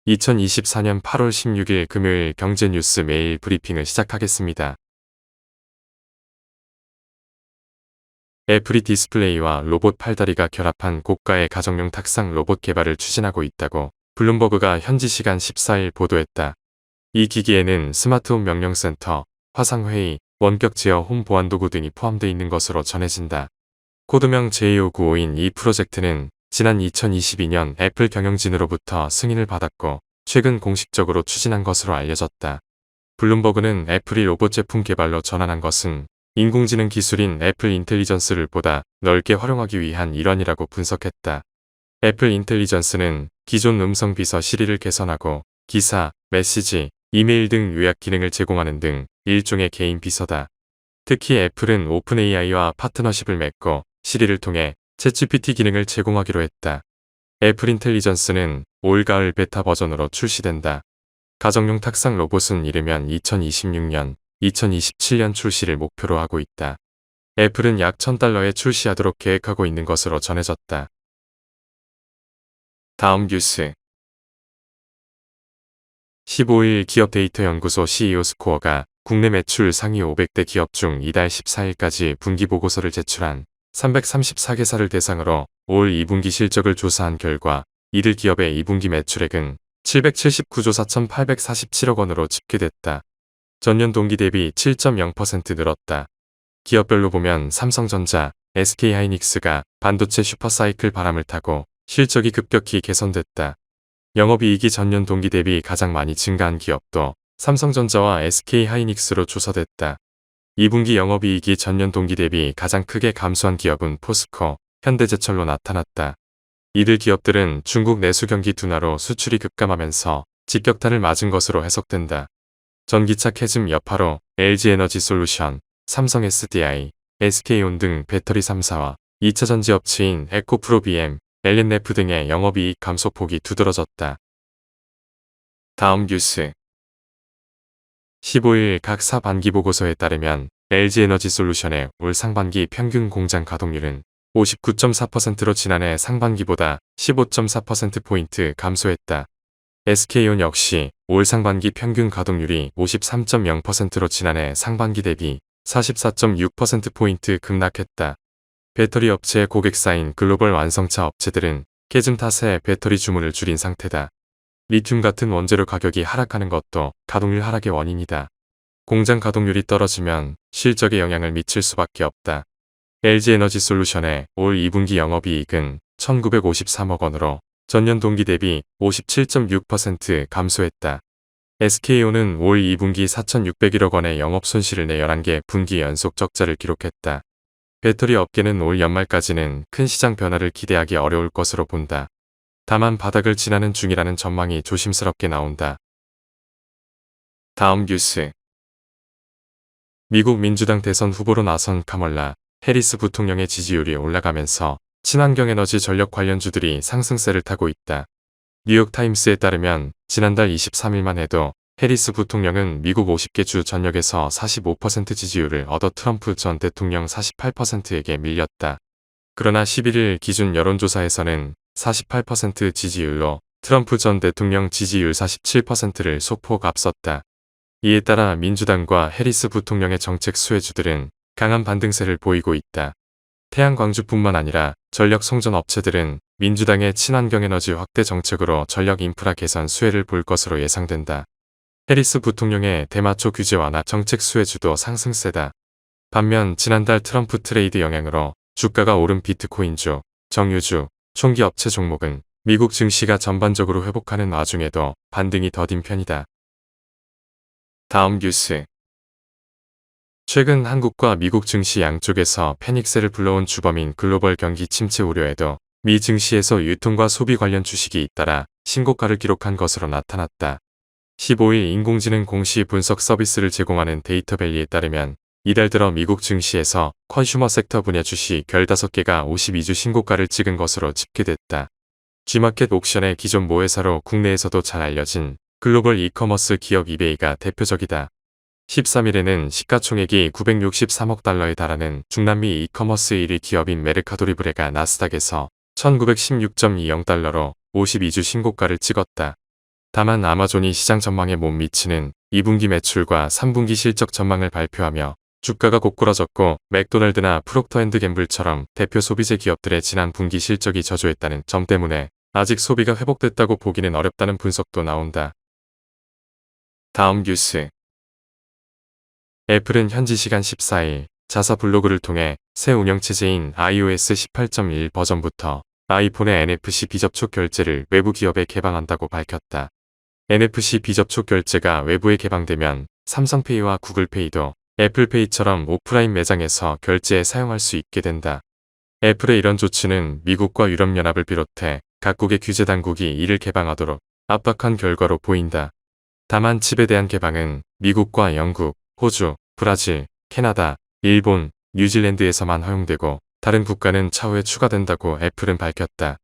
2024년 8월 16일 금요일 경제뉴스 매일 브리핑을 시작하겠습니다. 애플이 디스플레이와 로봇 팔다리가 결합한 고가의 가정용 탁상 로봇 개발을 추진하고 있다고 블룸버그가 현지 시간 14일 보도했다. 이 기기에는 스마트홈 명령센터, 화상회의, 원격 제어 홈 보안도구 등이 포함되어 있는 것으로 전해진다. 코드명 J595인 이 프로젝트는 지난 2022년 애플 경영진으로부터 승인을 받았고 최근 공식적으로 추진한 것으로 알려졌다. 블룸버그는 애플이 로봇 제품 개발로 전환한 것은 인공지능 기술인 애플 인텔리전스를 보다 넓게 활용하기 위한 일환이라고 분석했다. 애플 인텔리전스는 기존 음성 비서 시리를 개선하고 기사, 메시지, 이메일 등 요약 기능을 제공하는 등 일종의 개인 비서다. 특히 애플은 오픈 AI와 파트너십을 맺고 시리를 통해 챗GPT 기능을 제공하기로 했다. 애플 인텔리전스는 올 가을 베타 버전으로 출시된다. 가정용 탁상 로봇은 이르면 2026년, 2027년 출시를 목표로 하고 있다. 애플은 약 $1000에 출시하도록 계획하고 있는 것으로 전해졌다. 다음 뉴스 15일 기업데이터연구소 CEO 스코어가 국내 매출 상위 500대 기업 중 이달 14일까지 분기보고서를 제출한 334개사를 대상으로 올 2분기 실적을 조사한 결과 이들 기업의 2분기 매출액은 779조 4,847억 원으로 집계됐다. 전년 동기 대비 7.0% 늘었다. 기업별로 보면 삼성전자, SK하이닉스가 반도체 슈퍼사이클 바람을 타고 실적이 급격히 개선됐다. 영업이익이 전년 동기 대비 가장 많이 증가한 기업도 삼성전자와 SK하이닉스로 조사됐다. 2분기 영업이익이 전년 동기 대비 가장 크게 감소한 기업은 포스코, 현대제철로 나타났다. 이들 기업들은 중국 내수 경기 둔화로 수출이 급감하면서 직격탄을 맞은 것으로 해석된다. 전기차 캐즘 여파로 LG에너지솔루션, 삼성 SDI, SK온 등 배터리 3사와 2차전지 업체인 에코프로비엠, 엘렌네프 등의 영업이익 감소폭이 두드러졌다. 다음 뉴스 15일 각 사 반기 보고서에 따르면 LG에너지솔루션의 올 상반기 평균 공장 가동률은 59.4%로 지난해 상반기보다 15.4%포인트 감소했다. SK온 역시 올 상반기 평균 가동률이 53.0%로 지난해 상반기 대비 44.6%포인트 급락했다. 배터리 업체의 고객사인 글로벌 완성차 업체들은 캐즘 탓에 배터리 주문을 줄인 상태다. 리튬 같은 원재료 가격이 하락하는 것도 가동률 하락의 원인이다. 공장 가동률이 떨어지면 실적에 영향을 미칠 수밖에 없다. LG에너지솔루션의 올 2분기 영업이익은 1,953억 원으로 전년 동기 대비 57.6% 감소했다. SK온은 올 2분기 4,601억 원의 영업 손실을 내 11개 분기 연속 적자를 기록했다. 배터리 업계는 올 연말까지는 큰 시장 변화를 기대하기 어려울 것으로 본다. 다만 바닥을 지나는 중이라는 전망이 조심스럽게 나온다. 다음 뉴스 미국 민주당 대선 후보로 나선 카멀라 해리스 부통령의 지지율이 올라가면서 친환경 에너지 전력 관련주들이 상승세를 타고 있다. 뉴욕타임스에 따르면 지난달 23일만 해도 해리스 부통령은 미국 50개 주 전역에서 45% 지지율을 얻어 트럼프 전 대통령 48%에게 밀렸다. 그러나 11일 기준 여론조사에서는 48% 지지율로 트럼프 전 대통령 지지율 47%를 소폭 앞섰다. 이에 따라 민주당과 해리스 부통령의 정책 수혜주들은 강한 반등세를 보이고 있다. 태양광주뿐만 아니라 전력 송전 업체들은 민주당의 친환경 에너지 확대 정책으로 전력 인프라 개선 수혜를 볼 것으로 예상된다. 해리스 부통령의 대마초 규제 완화 정책 수혜주도 상승세다. 반면 지난달 트럼프 트레이드 영향으로 주가가 오른 비트코인주, 정유주, 총기 업체 종목은 미국 증시가 전반적으로 회복하는 와중에도 반등이 더딘 편이다. 다음 뉴스 최근 한국과 미국 증시 양쪽에서 패닉세를 불러온 주범인 글로벌 경기 침체 우려에도 미 증시에서 유통과 소비 관련 주식이 잇따라 신고가를 기록한 것으로 나타났다. 15일 인공지능 공시 분석 서비스를 제공하는 데이터밸리에 따르면 이달 들어 미국 증시에서 컨슈머 섹터 분야 주식 15개가 52주 신고가를 찍은 것으로 집계됐다. G마켓 옥션의 기존 모회사로 국내에서도 잘 알려진 글로벌 이커머스 기업 이베이가 대표적이다. 13일에는 시가총액이 963억 달러에 달하는 중남미 이커머스 1위 기업인 메르카도리브레가 나스닥에서 1916.20달러로 52주 신고가를 찍었다. 다만 아마존이 시장 전망에 못 미치는 2분기 매출과 3분기 실적 전망을 발표하며 주가가 고꾸라졌고 맥도날드나 프록터앤드갬블처럼 대표 소비재 기업들의 지난 분기 실적이 저조했다는 점 때문에 아직 소비가 회복됐다고 보기는 어렵다는 분석도 나온다. 다음 뉴스. 애플은 현지 시간 14일 자사 블로그를 통해 새 운영체제인 iOS 18.1 버전부터 아이폰의 NFC 비접촉 결제를 외부 기업에 개방한다고 밝혔다. NFC 비접촉 결제가 외부에 개방되면 삼성페이와 구글페이도 애플페이처럼 오프라인 매장에서 결제에 사용할 수 있게 된다. 애플의 이런 조치는 미국과 유럽연합을 비롯해 각국의 규제 당국이 이를 개방하도록 압박한 결과로 보인다. 다만 칩에 대한 개방은 미국과 영국, 호주, 브라질, 캐나다, 일본, 뉴질랜드에서만 허용되고 다른 국가는 차후에 추가된다고 애플은 밝혔다.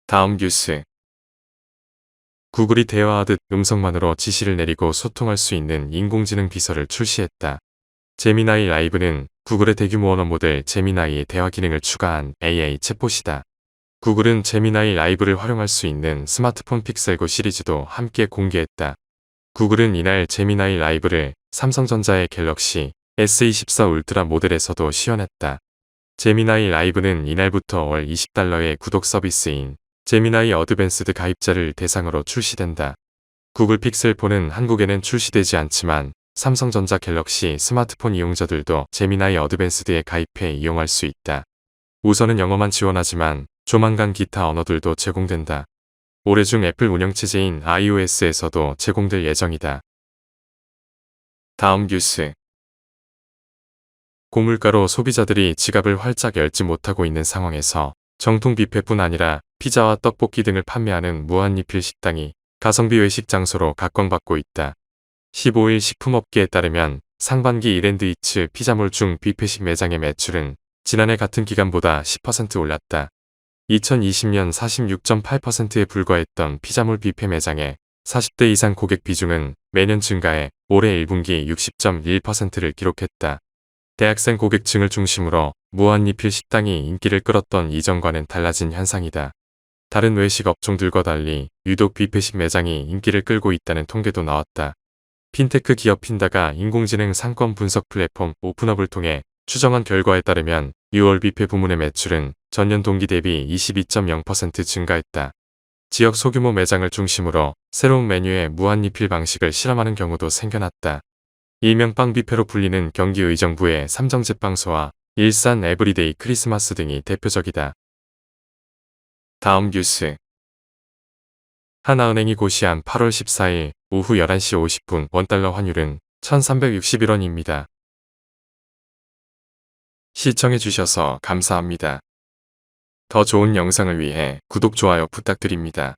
다음 뉴스. 구글이 대화하듯 음성만으로 지시를 내리고 소통할 수 있는 인공지능 비서를 출시했다. 제미나이 라이브는 구글의 대규모 언어 모델 제미나이의 대화 기능을 추가한 AI 챗봇이다. 구글은 제미나이 라이브를 활용할 수 있는 스마트폰 픽셀 9 시리즈도 함께 공개했다. 구글은 이날 제미나이 라이브를 삼성전자의 갤럭시 S24 울트라 모델에서도 시연했다. 제미나이 라이브는 이날부터 월 $20의 구독 서비스인 제미나이 어드밴스드 가입자를 대상으로 출시된다. 구글 픽셀4는 한국에는 출시되지 않지만 삼성전자 갤럭시 스마트폰 이용자들도 제미나이 어드밴스드에 가입해 이용할 수 있다. 우선은 영어만 지원하지만 조만간 기타 언어들도 제공된다. 올해 중 애플 운영체제인 iOS에서도 제공될 예정이다. 다음 뉴스. 고물가로 소비자들이 지갑을 활짝 열지 못하고 있는 상황에서 정통 뷔페뿐 아니라 피자와 떡볶이 등을 판매하는 무한리필 식당이 가성비 외식 장소로 각광받고 있다. 15일 식품업계에 따르면 상반기 이랜드이츠 피자몰 중 뷔페식 매장의 매출은 지난해 같은 기간보다 10% 올랐다. 2020년 46.8%에 불과했던 피자몰 뷔페 매장의 40대 이상 고객 비중은 매년 증가해 올해 1분기 60.1%를 기록했다. 대학생 고객층을 중심으로 무한리필 식당이 인기를 끌었던 이전과는 달라진 현상이다. 다른 외식 업종들과 달리 유독 뷔페식 매장이 인기를 끌고 있다는 통계도 나왔다. 핀테크 기업 핀다가 인공지능 상권 분석 플랫폼 오픈업을 통해 추정한 결과에 따르면 6월 뷔페 부문의 매출은 전년 동기 대비 22.0% 증가했다. 지역 소규모 매장을 중심으로 새로운 메뉴의 무한리필 방식을 실험하는 경우도 생겨났다. 일명 빵뷔페로 불리는 경기 의정부의 삼정제빵소와 일산 에브리데이 크리스마스 등이 대표적이다. 다음 뉴스. 하나은행이 고시한 8월 14일 오후 11시 50분 원달러 환율은 1361원입니다. 시청해주셔서 감사합니다. 더 좋은 영상을 위해 구독, 좋아요 부탁드립니다.